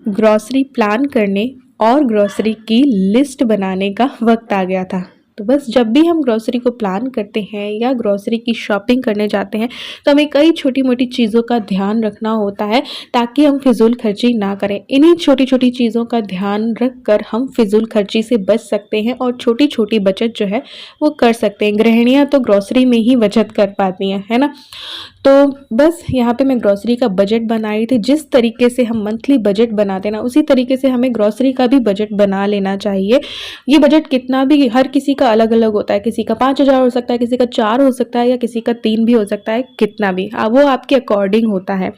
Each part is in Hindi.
ग्रॉसरी प्लान करने और ग्रॉसरी की लिस्ट बनाने का वक्त आ गया था। तो बस जब भी हम ग्रॉसरी को प्लान करते हैं या ग्रॉसरी की शॉपिंग करने जाते हैं तो हमें कई छोटी मोटी चीज़ों का ध्यान रखना होता है ताकि हम फिजूल खर्ची ना करें। इन्हीं छोटी छोटी चीज़ों का ध्यान रख कर हम फिजूल खर्ची से बच सकते हैं और छोटी छोटी बचत जो है वो कर सकते हैं। गृहिणियाँ तो ग्रॉसरी में ही बचत कर पाती हैं, है ना। तो बस यहाँ पे मैं ग्रॉसरी का बजट बना रही थी। जिस तरीके से हम मंथली बजट बनाते हैं ना, उसी तरीके से हमें ग्रॉसरी का भी बजट बना लेना चाहिए। ये बजट कितना भी हर किसी का अलग अलग होता है, किसी का 5,000 हो सकता है, किसी का 4 हो सकता है या किसी का 3 भी हो सकता है, कितना भी वो आपके अकॉर्डिंग होता है।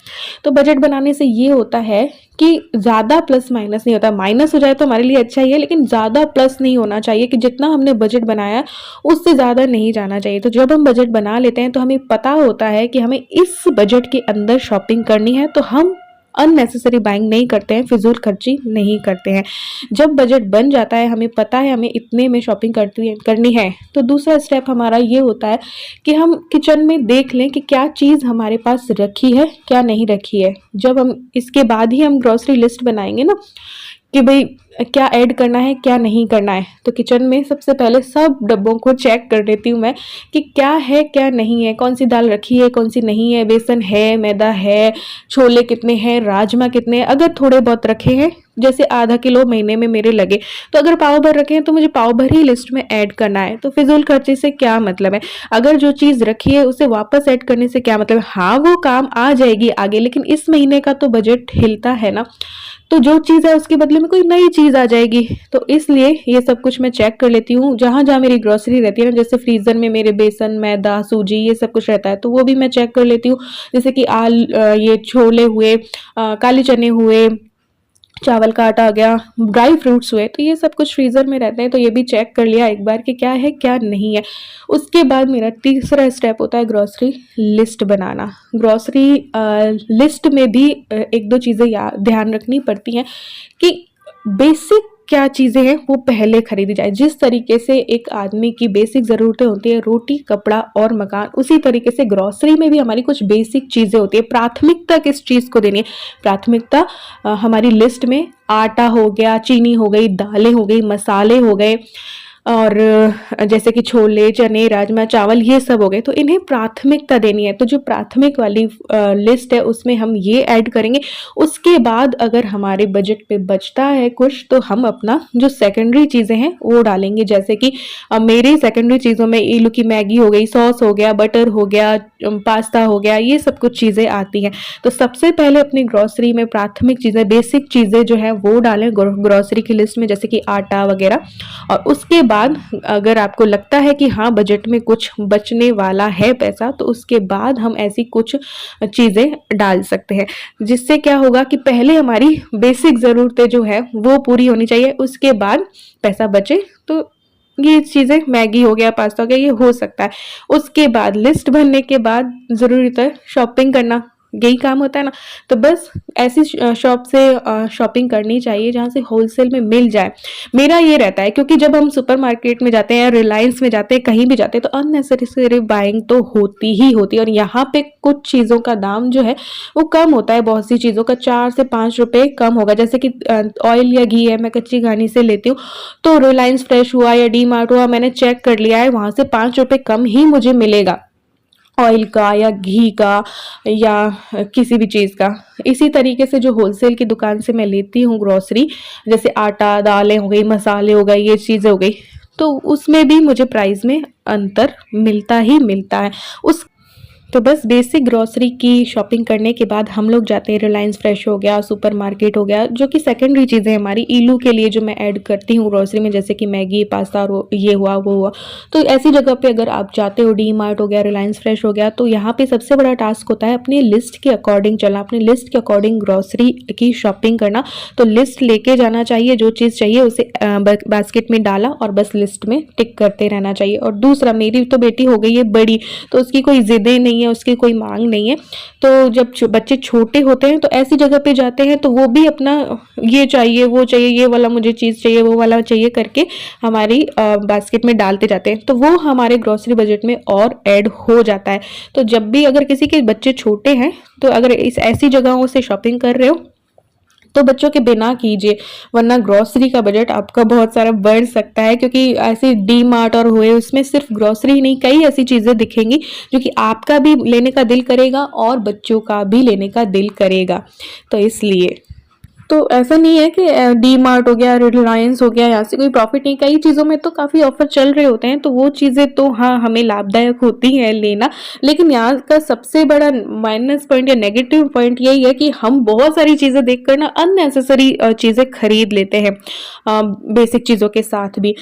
तो बजट बनाने से ये होता है कि ज़्यादा प्लस माइनस नहीं होता। माइनस हो जाए तो हमारे लिए अच्छा ही है, लेकिन ज़्यादा प्लस नहीं होना चाहिए कि जितना हमने बजट बनाया उससे ज़्यादा नहीं जाना चाहिए। तो जब हम बजट बना लेते हैं तो हमें पता होता है कि हमें इस बजट के अंदर शॉपिंग करनी है, तो हम अननेसेसरी बाइंग नहीं करते हैं, फिजूल खर्ची नहीं करते हैं। जब बजट बन जाता है, हमें पता है हमें इतने में शॉपिंग करनी है, तो दूसरा स्टेप हमारा ये होता है कि हम किचन में देख लें कि क्या चीज़ हमारे पास रखी है क्या नहीं रखी है। जब हम इसके बाद ही हम ग्रॉसरी लिस्ट बनाएंगे ना कि भाई क्या ऐड करना है क्या नहीं करना है, तो किचन में सबसे पहले सब डब्बों को चेक कर लेती हूँ मैं कि क्या है क्या नहीं है, कौन सी दाल रखी है कौन सी नहीं है, बेसन है मैदा है, छोले कितने हैं, राजमा कितने हैं। अगर थोड़े बहुत रखे हैं, जैसे आधा किलो महीने में मेरे लगे, तो अगर पाव भर रखे हैं तो मुझे पाव भर ही लिस्ट में ऐड करना है। तो फिजूल खर्ची से क्या मतलब है, अगर जो चीज़ रखी है उसे वापस ऐड करने से क्या मतलब है। हाँ वो काम आ जाएगी आगे, लेकिन इस महीने का तो बजट हिलता है ना, तो जो चीज़ है उसके बदले में कोई नई चीज़ आ जाएगी। तो इसलिए ये सब कुछ मैं चेक कर लेती हूँ। जहाँ जहाँ मेरी ग्रोसरी रहती है ना, जैसे फ्रीज़र में मेरे बेसन मैदा सूजी ये सब कुछ रहता है, तो वो भी मैं चेक कर लेती हूँ। जैसे कि ये छोले हुए, काले चने हुए, चावल का आटा आ गया, ड्राई फ्रूट्स हुए, तो ये सब कुछ फ्रीज़र में रहते हैं। तो ये भी चेक कर लिया एक बार कि क्या है क्या नहीं है। उसके बाद मेरा तीसरा स्टेप होता है ग्रॉसरी लिस्ट बनाना। ग्रॉसरी लिस्ट में भी एक दो चीज़ें ध्यान रखनी पड़ती हैं कि बेसिक क्या चीज़ें हैं वो पहले खरीदी जाए। जिस तरीके से एक आदमी की बेसिक ज़रूरतें होती है, रोटी कपड़ा और मकान, उसी तरीके से ग्रॉसरी में भी हमारी कुछ बेसिक चीज़ें होती है। प्राथमिकता किस चीज़ को देनी है, प्राथमिकता हमारी लिस्ट में आटा हो गया, चीनी हो गई, दालें हो गई, मसाले हो गए, और जैसे कि छोले चने राजमा चावल ये सब हो गए, तो इन्हें प्राथमिकता देनी है। तो जो प्राथमिक वाली लिस्ट है उसमें हम ये ऐड करेंगे। उसके बाद अगर हमारे बजट पे बचता है कुछ, तो हम अपना जो सेकेंडरी चीज़ें हैं वो डालेंगे। जैसे कि मेरी सेकेंडरी चीज़ों में इलू की मैगी हो गई, सॉस हो गया, बटर हो गया, पास्ता हो गया, ये सब कुछ चीज़ें आती हैं। तो सबसे पहले अपनी ग्रॉसरी में प्राथमिक चीज़ें बेसिक चीज़ें जो है वो डालें ग्रॉसरी की लिस्ट में, जैसे कि आटा वगैरह। और उसके बाद अगर आपको लगता है कि हाँ बजट में कुछ बचने वाला है पैसा, तो उसके बाद हम ऐसी कुछ चीज़ें डाल सकते हैं, जिससे क्या होगा कि पहले हमारी बेसिक ज़रूरतें जो है वो पूरी होनी चाहिए, उसके बाद पैसा बचे तो ये चीज़ें मैगी हो गया पास्ता हो गया ये हो सकता है। उसके बाद लिस्ट बनने के बाद ज़रूरत है शॉपिंग करना, यही काम होता है ना। तो बस ऐसी शॉप से शॉपिंग करनी चाहिए जहाँ से होलसेल में मिल जाए। मेरा ये रहता है, क्योंकि जब हम सुपरमार्केट में जाते हैं, रिलायंस में जाते हैं, कहीं भी जाते हैं, तो अननेसेसरी बाइंग तो होती ही होती है। और यहाँ पे कुछ चीज़ों का दाम जो है वो कम होता है, बहुत सी चीज़ों का 4 से 5 रुपये कम होगा। जैसे कि ऑयल या घी है, मैं कच्ची घानी से लेती हूँ, तो रिलायंस फ्रेश हुआ या डी मार्ट हुआ, मैंने चेक कर लिया है, वहाँ से 5 रुपये कम ही मुझे मिलेगा ऑयल का या घी का या किसी भी चीज़ का। इसी तरीके से जो होलसेल की दुकान से मैं लेती हूँ ग्रॉसरी, जैसे आटा दालें हो गई मसाले हो गए ये चीज़ें हो गई, तो उसमें भी मुझे प्राइस में अंतर मिलता ही मिलता है। उस तो बस बेसिक ग्रॉसरी की शॉपिंग करने के बाद हम लोग जाते हैं रिलायंस फ्रेश हो गया, सुपरमार्केट हो गया, जो कि सेकेंडरी चीज़ें हमारी ईलू के लिए जो मैं ऐड करती हूँ ग्रॉसरी में, जैसे कि मैगी पास्ता ये हुआ वो हुआ। तो ऐसी जगह पे अगर आप जाते हो, डी मार्ट हो गया रिलायंस फ्रेश हो गया, तो यहाँ पे सबसे बड़ा टास्क होता है अपनी लिस्ट के अकॉर्डिंग चलना, अपनी लिस्ट के अकॉर्डिंग ग्रॉसरी की शॉपिंग करना। तो लिस्ट लेके जाना चाहिए, जो चीज़ चाहिए उसे बास्केट में डाला और बस लिस्ट में टिक करते रहना चाहिए। और दूसरा, मेरी तो बेटी हो गई है बड़ी, तो उसकी कोई ज़िदें नहीं है, उसकी कोई मांग नहीं है। तो जब बच्चे छोटे होते हैं तो ऐसी जगह पे जाते हैं तो वो भी अपना ये चाहिए वो चाहिए, ये वाला मुझे चीज़ चाहिए वो वाला चाहिए करके हमारी बास्केट में डालते जाते हैं, तो वो हमारे ग्रोसरी बजट में और ऐड हो जाता है। तो जब भी अगर किसी के बच्चे छोटे हैं, तो अगर इस ऐसी जगहों से शॉपिंग कर रहे हो तो बच्चों के बिना कीजिए, वरना ग्रोसरी का बजट आपका बहुत सारा बढ़ सकता है, क्योंकि ऐसे डी मार्ट और हुए उसमें सिर्फ ग्रोसरी ही नहीं, कई ऐसी चीज़ें दिखेंगी जो कि आपका भी लेने का दिल करेगा और बच्चों का भी लेने का दिल करेगा। तो इसलिए तो ऐसा नहीं है कि डी मार्ट हो गया, रिलायंस हो गया, यहाँ से कोई प्रॉफिट नहीं, कई चीज़ों में तो काफ़ी ऑफर चल रहे होते हैं, तो वो चीज़ें तो हाँ हमें लाभदायक होती हैं लेना। लेकिन यहाँ का सबसे बड़ा माइनस पॉइंट या नेगेटिव पॉइंट यही है कि हम बहुत सारी चीज़ें देखकर ना अननेसेसरी चीज़ें खरीद लेते हैं बेसिक चीज़ों के साथ भी,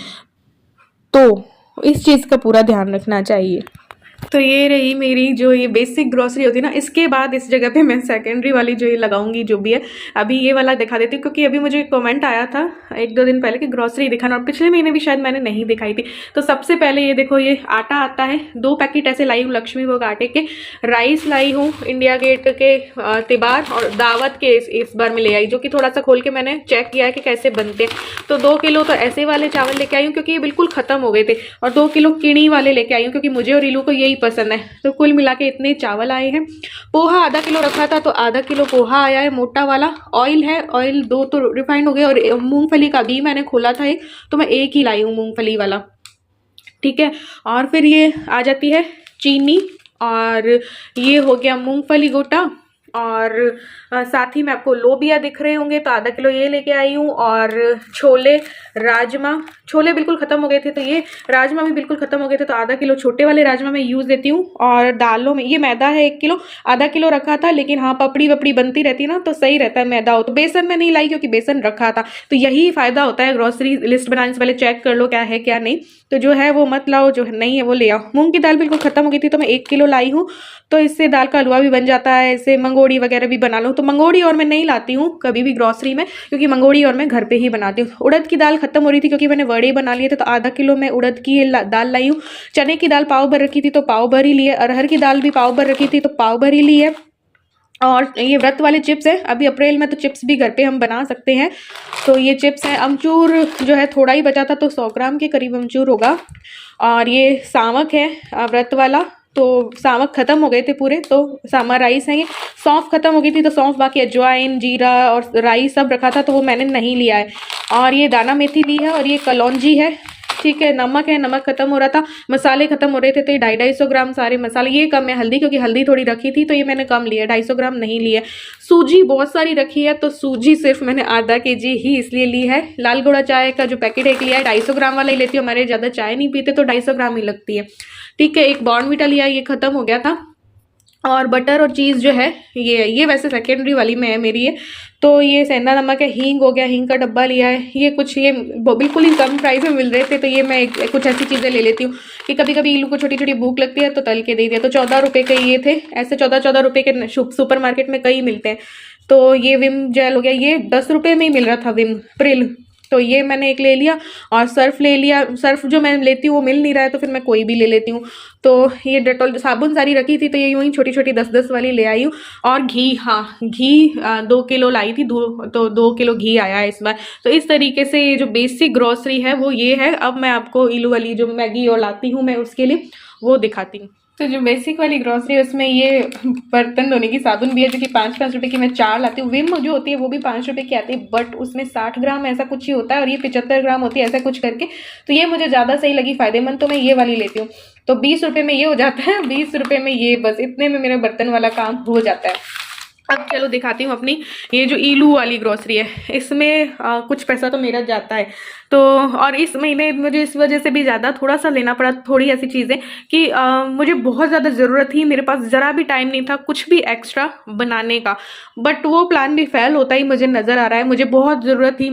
तो इस चीज़ का पूरा ध्यान रखना चाहिए। तो ये रही मेरी जो ये बेसिक ग्रॉसरी होती है ना, इसके बाद इस जगह पे मैं सेकेंडरी वाली जो ये लगाऊंगी जो भी है, अभी ये वाला दिखा देती हूँ, क्योंकि अभी मुझे कमेंट आया था 1-2 दिन पहले कि ग्रॉसरी दिखाना, और पिछले महीने भी शायद मैंने नहीं दिखाई थी। तो सबसे पहले ये देखो, ये आटा आता है, 2 पैकेट ऐसे लाई हूँ लक्ष्मी भोग आटे के। राइस लाई हूँ इंडिया गेट के तिबार, और दावत के इस बार में ले आई, जो कि थोड़ा सा खोल के मैंने चेक किया है कि कैसे बनते हैं। तो 2 किलो तो ऐसे वाले चावल लेके आई हूँ क्योंकि ये बिल्कुल खत्म हो गए थे, और 2 किलो किणी वाले लेके आई हूँ क्योंकि मुझे और इलू को यही पसंद है। तो कुल मिला के इतने चावल आए हैं। पोहा आधा किलो रखा था, तो आधा किलो पोहा आया है मोटा वाला। ऑयल है, ऑयल 2 तो रिफाइंड हो गए, और मूंगफली का भी मैंने खोला था एक, तो मैं एक ही लाई हूँ मूंगफली वाला, ठीक है। और फिर ये आ जाती है चीनी, और ये हो गया मूंगफली गोटा, और साथ ही में आपको लोबिया दिख रहे होंगे, तो आधा किलो ये लेके आई हूँ। और छोले, राजमा, छोले बिल्कुल ख़त्म हो गए थे, तो ये राजमा भी बिल्कुल ख़त्म हो गए थे, तो आधा किलो छोटे वाले राजमा मैं यूज़ देती हूँ। और दालों में ये मैदा है 1 किलो, आधा किलो रखा था, लेकिन हाँ पपड़ी वपड़ी बनती रहती है ना, तो सही रहता है मैदा हो। तो बेसन में नहीं लाई क्योंकि बेसन रखा था, तो यही फ़ायदा होता है ग्रॉसरी लिस्ट बनाने से पहले चेक कर लो क्या है क्या नहीं, तो जो है वो मत लाओ, जो नहीं है वो ले आओ। मूँग की दाल बिल्कुल ख़त्म हो गई थी, तो मैं 1 किलो लाई हूँ, तो इससे दाल का हलवा भी बन जाता है, इससे मंगोड़ी वगैरह भी बना लो। तो मंगोड़ी और मैं नहीं लाती हूँ कभी भी ग्रॉसरी में, क्योंकि मंगोड़ी और मैं घर पे ही बनाती हूँ। उड़द की दाल खत्म हो रही थी क्योंकि मैंने वड़े बना लिए थे, तो आधा किलो मैं उड़द की दाल लाई हूँ। चने की दाल पाव भर रखी थी, तो पाव भर ही लिए। अरहर की दाल भी पाव भर रखी थी, तो पाव भर ही ली है। और ये व्रत वाले चिप्स है, अभी अप्रैल में तो चिप्स भी घर पे हम बना सकते हैं, तो ये चिप्स है। अमचूर जो है थोड़ा ही बचा था, तो 100 ग्राम के करीब अमचूर होगा। और ये सामक है व्रत वाला, तो सामक खत्म हो गए थे पूरे, तो सामा राइस है। ये सौंफ खत्म हो गई थी, तो सौंफ, बाकी अजवाइन, जीरा और राइस सब रखा था, तो वो मैंने नहीं लिया है। और ये दाना मेथी ली है, और ये कलौंजी है, ठीक है। नमक है, नमक खत्म हो रहा था। मसाले खत्म हो रहे थे, तो ये 250 ग्राम सारे मसाले। ये कम है हल्दी, क्योंकि हल्दी थोड़ी रखी थी, तो ये मैंने कम लिया, 250 ग्राम नहीं लिया। सूजी बहुत सारी रखी है, तो सूजी सिर्फ मैंने आधा केजी ही इसलिए ली है। लाल घोड़ा चाय का जो पैकेट एक लिया है, 250 ग्राम वाला ही लेती हूँ, हमारे ज़्यादा चाय नहीं पीते, तो 250 ग्राम ही लगती है, ठीक है। एक बॉर्नविटा लिया, ये खत्म हो गया था। और बटर और चीज़ जो है ये वैसे सेकेंडरी वाली में है मेरी ये। तो ये सेंधा नमक है, हींग हो गया, हींग का डब्बा लिया है। ये कुछ ये बिल्कुल ही कम प्राइस में मिल रहे थे, तो ये मैं कुछ ऐसी चीज़ें ले लेती हूँ कि कभी कभी इलू को छोटी छोटी भूख लगती है, तो तल के दे दिया। तो 14 रुपये के ये थे, ऐसे 14 रुपये के सुपर मार्केट में कई मिलते हैं। तो ये विम जेल हो गया, ये 10 रुपये में ही मिल रहा था, विम प्रिल, तो ये मैंने एक ले लिया। और सर्फ ले लिया, सर्फ जो मैं लेती हूँ वो मिल नहीं रहा है, तो फिर मैं कोई भी ले लेती हूँ। तो ये डेटॉल साबुन सारी रखी थी, तो ये यूँ ही छोटी छोटी 10-10 वाली ले आई हूँ। और घी, हाँ घी 2 किलो लाई थी, तो 2 किलो घी आया है इस बार। तो इस तरीके से ये जो बेसिक ग्रॉसरी है वो ये है। अब मैं आपको इलू वाली जो मैगी और लाती हूँ मैं उसके लिए वो दिखाती हूँ। तो जो बेसिक वाली ग्रॉसरी है उसमें ये बर्तन धोने की साबुन भी है, जो कि 5-5 रुपये की मैं 4 लाती हूँ। विम जो होती है वो भी 5 रुपये की आती है, बट उसमें 60 ग्राम ऐसा कुछ ही होता है, और ये 75 ग्राम होती है, ऐसा कुछ करके। तो ये मुझे ज़्यादा सही लगी, फ़ायदेमंद, तो मैं ये वाली लेती हूँ। तो 20 रुपये में ये हो जाता है, 20 रुपये में ये, बस इतने में मेरा बर्तन वाला काम हो जाता है। अब चलो दिखाती हूँ अपनी ये जो इलू वाली ग्रॉसरी है, इसमें कुछ पैसा तो मेरा जाता है। तो और इस महीने मुझे इस वजह से भी ज़्यादा थोड़ा सा लेना पड़ा, थोड़ी ऐसी चीज़ें कि मुझे बहुत ज़्यादा ज़रूरत थी, मेरे पास ज़रा भी टाइम नहीं था कुछ भी एक्स्ट्रा बनाने का, बट वो प्लान भी फेल होता ही मुझे नज़र आ रहा है। मुझे बहुत ज़रूरत थी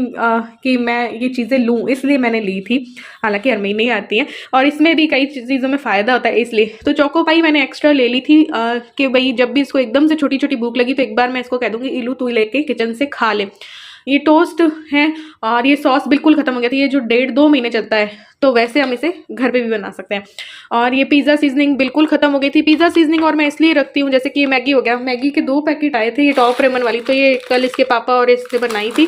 कि मैं ये चीज़ें लूँ, इसलिए मैंने ली थी, हालांकि हर महीने ही आती हैं, और इसमें भी कई चीज़ों में फ़ायदा होता है इसलिए। तो चोको पाई मैंने एक्स्ट्रा ले ली थी कि भाई जब भी इसको एकदम से छोटी छोटी भूख लगी, तो एक बार मैं इसको कह दूँगी इलू तू लेके किचन से खा ले। ये टोस्ट है, और ये सॉस बिल्कुल ख़त्म हो गया था, ये जो 1.5-2 महीने चलता है, तो वैसे हम इसे घर पे भी बना सकते हैं। और ये पिज़्ज़ा सीजनिंग बिल्कुल ख़त्म हो गई थी। पिज़्ज़ा सीजनिंग और मैं इसलिए रखती हूँ, जैसे कि ये मैगी हो गया, मैगी के 2 पैकेट आए थे, ये टॉप रेमन वाली, तो ये कल इसके पापा और इससे बनाई थी,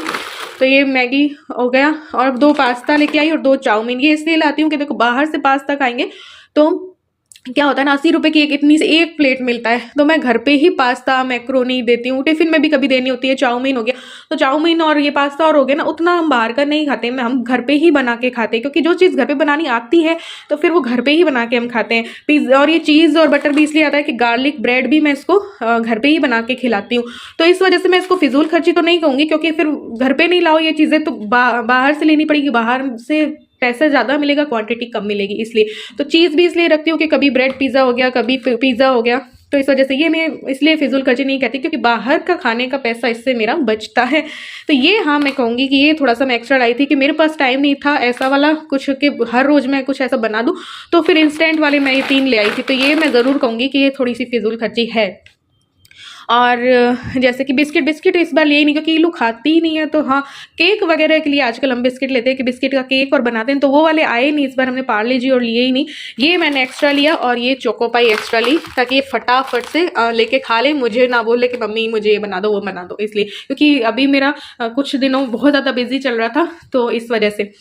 तो ये मैगी हो गया। और 2 पास्ता लेके आई और 2 चाउमीन। ये इसलिए लाती हूँ कि देखो बाहर से पास्ता खाएंगे तो क्या होता है ना, 80 रुपये की एक इतनी सी एक प्लेट मिलता है, तो मैं घर पे ही पास्ता मैक्रोनी देती हूँ। टिफ़िन में भी कभी देनी होती है, चाउमीन हो गया, तो चाउमीन और ये पास्ता और हो गया ना, उतना हम बाहर का नहीं खाते, हम घर पे ही बना के खाते हैं, क्योंकि जो चीज़ घर पे बनानी आती है तो फिर वो घर पे ही बना के हम खाते हैं। पिज़्ज़ा और ये चीज़ और बटर भी इसलिए आता है कि गार्लिक ब्रेड भी मैं इसको घर पे ही बना के खिलाती हूँ। तो इस वजह से मैं इसको फिजूल खर्ची तो नहीं कहूँगी, क्योंकि फिर घर पे नहीं लाओ ये चीज़ें तो बाहर से लेनी पड़ेगी, बाहर से पैसा ज़्यादा मिलेगा, क्वांटिटी कम मिलेगी, इसलिए। तो चीज़ भी इसलिए रखती हूँ कि कभी ब्रेड पिज़्ज़ा हो गया, कभी पिज़्ज़ा हो गया, तो इस वजह से ये मैं इसलिए फिजूल खर्ची नहीं कहती, क्योंकि बाहर का खाने का पैसा इससे मेरा बचता है। तो ये हाँ मैं कहूँगी कि ये थोड़ा सा मैं एक्स्ट्रा लाई थी कि मेरे पास टाइम नहीं था ऐसा वाला कुछ कि हर रोज़ मैं कुछ ऐसा बना दूँ, तो फिर इंस्टेंट वाले मैं ये 3 ले आई थी। तो ये मैं ज़रूर कहूँगी कि ये थोड़ी सी फिजूल खर्ची है। और जैसे कि बिस्किट इस बार लिए नहीं, क्योंकि ये लोग खाती ही नहीं है। तो हाँ, केक वगैरह के लिए आजकल हम बिस्किट लेते हैं कि बिस्किट का केक और बनाते हैं, तो वो वाले आए नहीं इस बार, हमने पार्ले जी और लिए ही नहीं। ये मैंने एक्स्ट्रा लिया और ये चोको पाई एक्स्ट्रा ली, ताकि ये फटाफट से लेके खा ले, मुझे ना बोले कि मम्मी मुझे ये बना दो वो बना दो, इसलिए। क्योंकि अभी मेरा कुछ दिनों बहुत ज़्यादा बिजी चल रहा था, तो इस वजह से।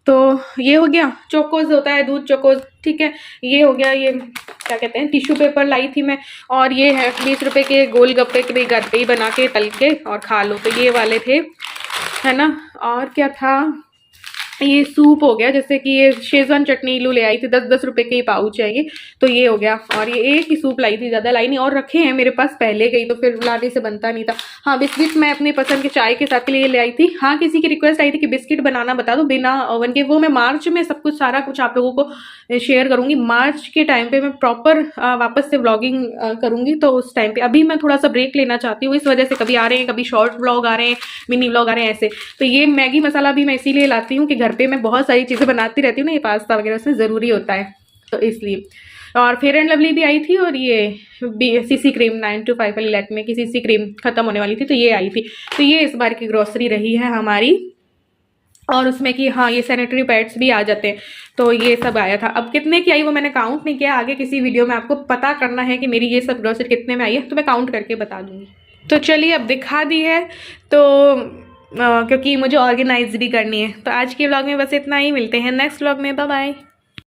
तो ये हो गया, चोकोज होता है दूध चोकोज, ठीक है। ये हो गया, ये क्या कहते हैं, टिश्यू पेपर लाई थी मैं। और ये है 20 रुपए के गोलगप्पे के भी घर पे ही बना के तल के और खा लो, तो ये वाले थे, है ना। और क्या था, ये सूप हो गया, जैसे कि ये शेजवान चटनी लू ले आई थी, 10-10 रुपए के ही पाउच है ये, तो ये हो गया। और ये एक ही सूप लाई थी, ज़्यादा लाई नहीं, और रखे हैं मेरे पास पहले गई, तो फिर लाने से बनता नहीं था। हाँ, बिस्किट मैं अपने पसंद के चाय के साथ के लिए ले आई थी। हाँ, किसी की रिक्वेस्ट आई थी कि बिस्किट बनाना बता दो बिना ओवन के, वो मैं मार्च में सब कुछ सारा कुछ आप लोगों को शेयर करूँगी। मार्च के टाइम पर मैं प्रॉपर वापस से व्लॉगिंग करूँगी, तो उस टाइम पर अभी मैं थोड़ा सा ब्रेक लेना चाहती हूँ, इस वजह से कभी आ रहे हैं, कभी शॉर्ट व्लॉग आ रहे हैं, मिनी व्लॉग आ रहे हैं, ऐसे। तो ये मैगी मसाला भी मैं इसीलिए लाती हूँ कि घर पे मैं बहुत सारी चीज़ें बनाती रहती हूँ ना, ये पास्ता वगैरह उसमें ज़रूरी होता है, तो इसलिए। और फेयर एंड लवली भी आई थी, और ये सीसी क्रीम 925 वाली लैक्मे की सीसी क्रीम ख़त्म होने वाली थी, तो ये आई थी। तो ये इस बार की ग्रॉसरी रही है हमारी। और उसमें कि हाँ, ये सैनिटरी पैड्स भी आ जाते हैं, तो ये सब आया था। अब कितने की आई वो मैंने काउंट नहीं किया, आगे किसी वीडियो में आपको पता करना है कि मेरी ये सब ग्रॉसरी कितने में आई है, तो मैं काउंट करके बता दूँगी। तो चलिए, अब दिखा दी है, तो क्योंकि मुझे ऑर्गेनाइज भी करनी है। तो आज के व्लॉग में बस इतना ही, मिलते हैं नेक्स्ट व्लॉग में, बाय बाय।